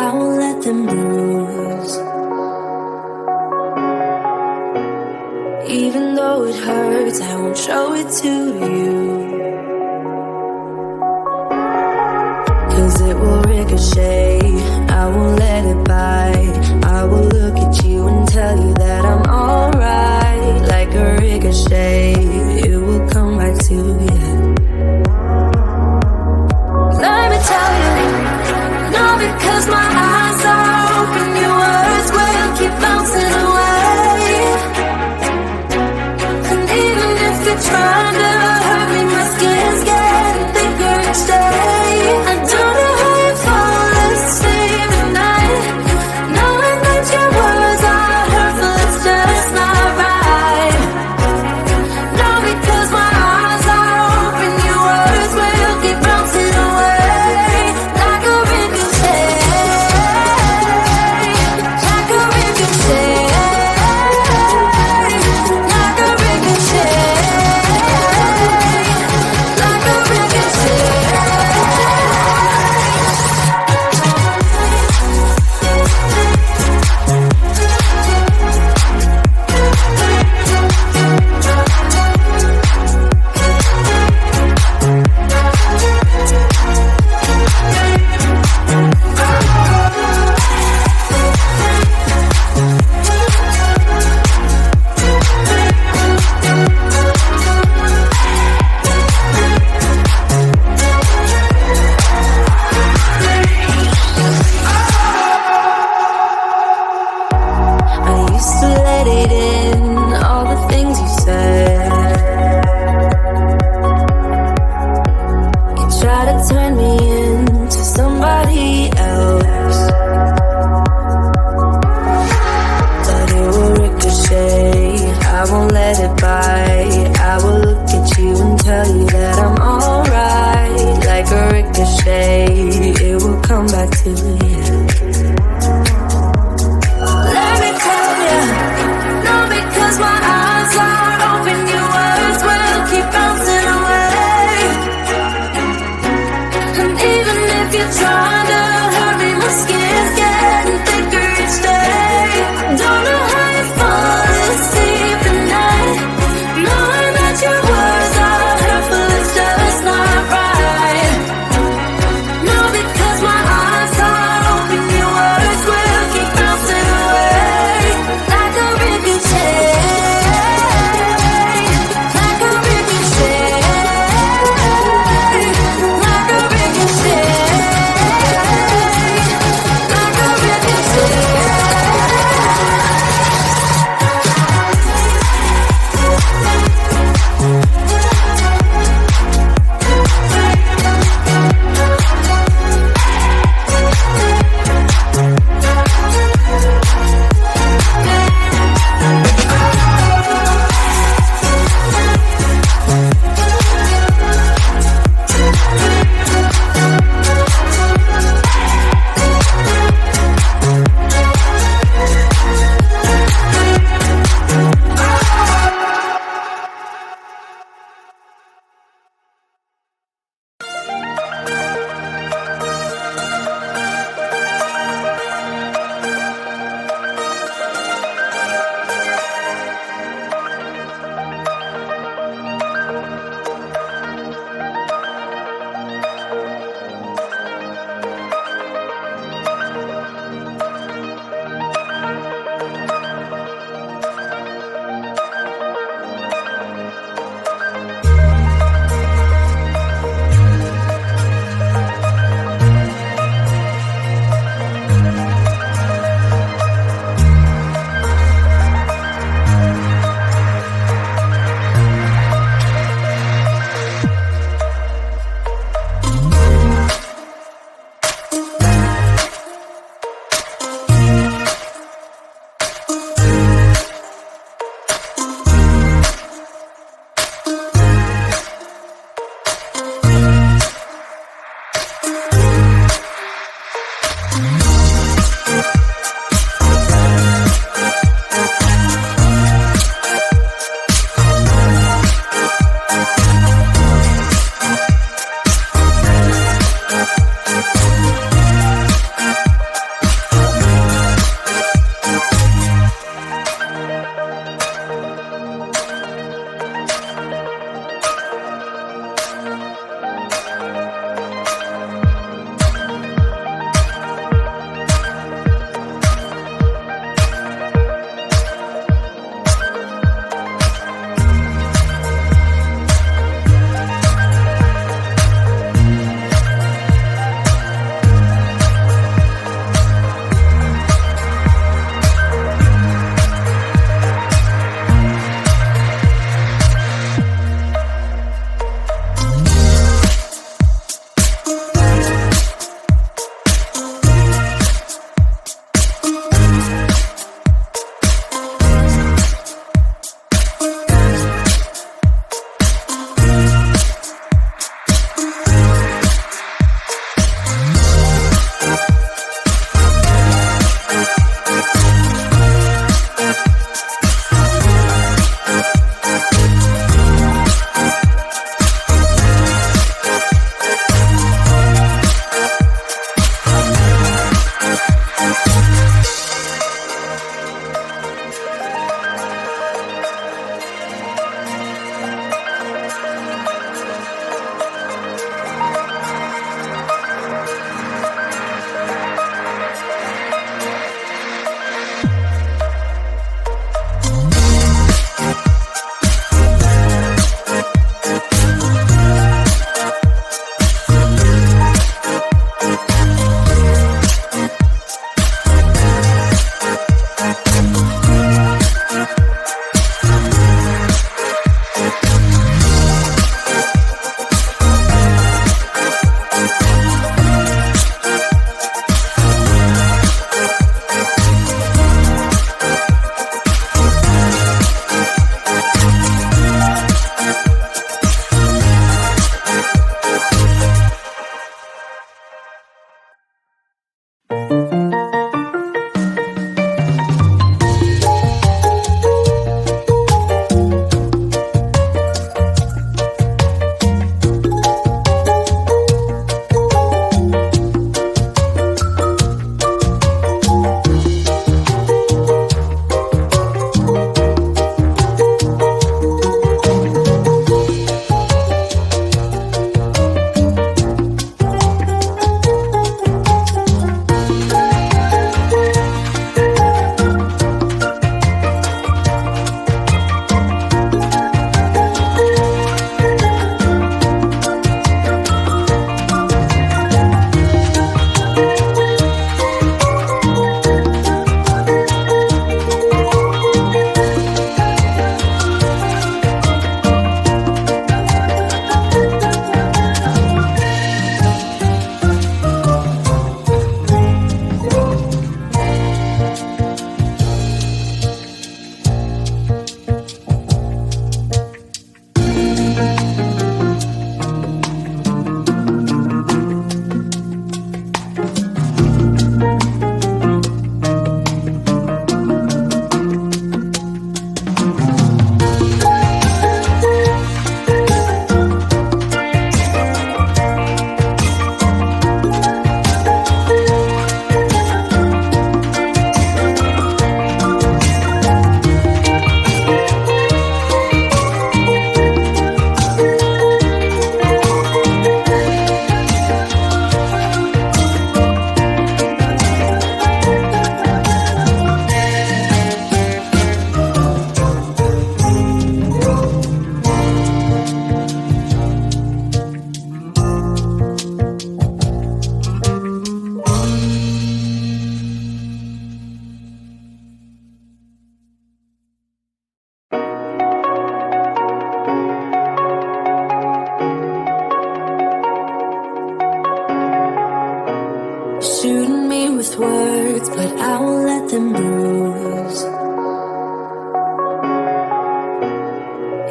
I won't let them lose. Even though it hurts, I won't show it to you. 'Cause it will ricochet, I won't let it bite. I will look at you and tell you that I'm alright. Like a ricochet, it will come back to you. Let me tell you, no, because my eyes are open, your words will keep bouncing away. And even if you're trying to hurt me, my skin's getting thicker each day. I don't know how you fall asleep at night, knowing that your words are hurtful, it's just not right. No, because my eyes are open, your words will keep bouncing away. Like a ricochet, like a ricochet, like a ricochet, like a ricochet. I used to let it in, all the things you said. You try to turn me into somebody else, but it will ricochet, I won't let it bite. I will look at you and tell you that I'm alright. Like a ricochet, it will come back to you. Let me tell you, no,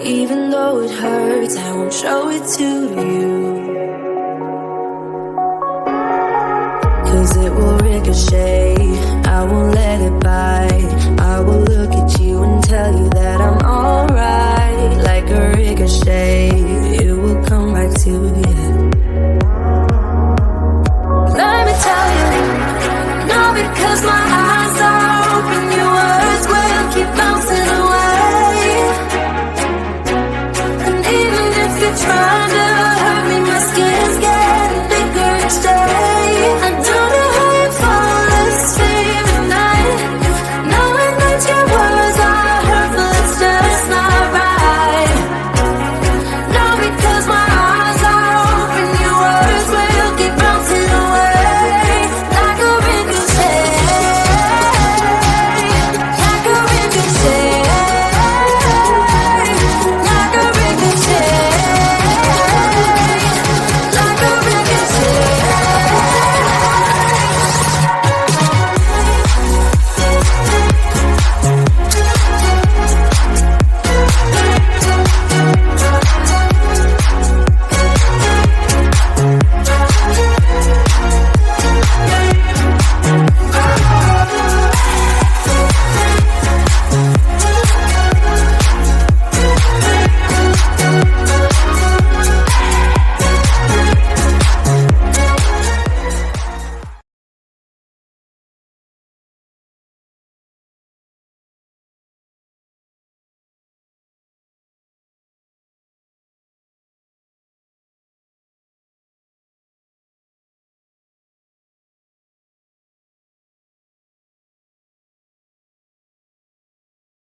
Even though it hurts, I won't show it to you. 'Cause it will ricochet, I won't let it bite. I will look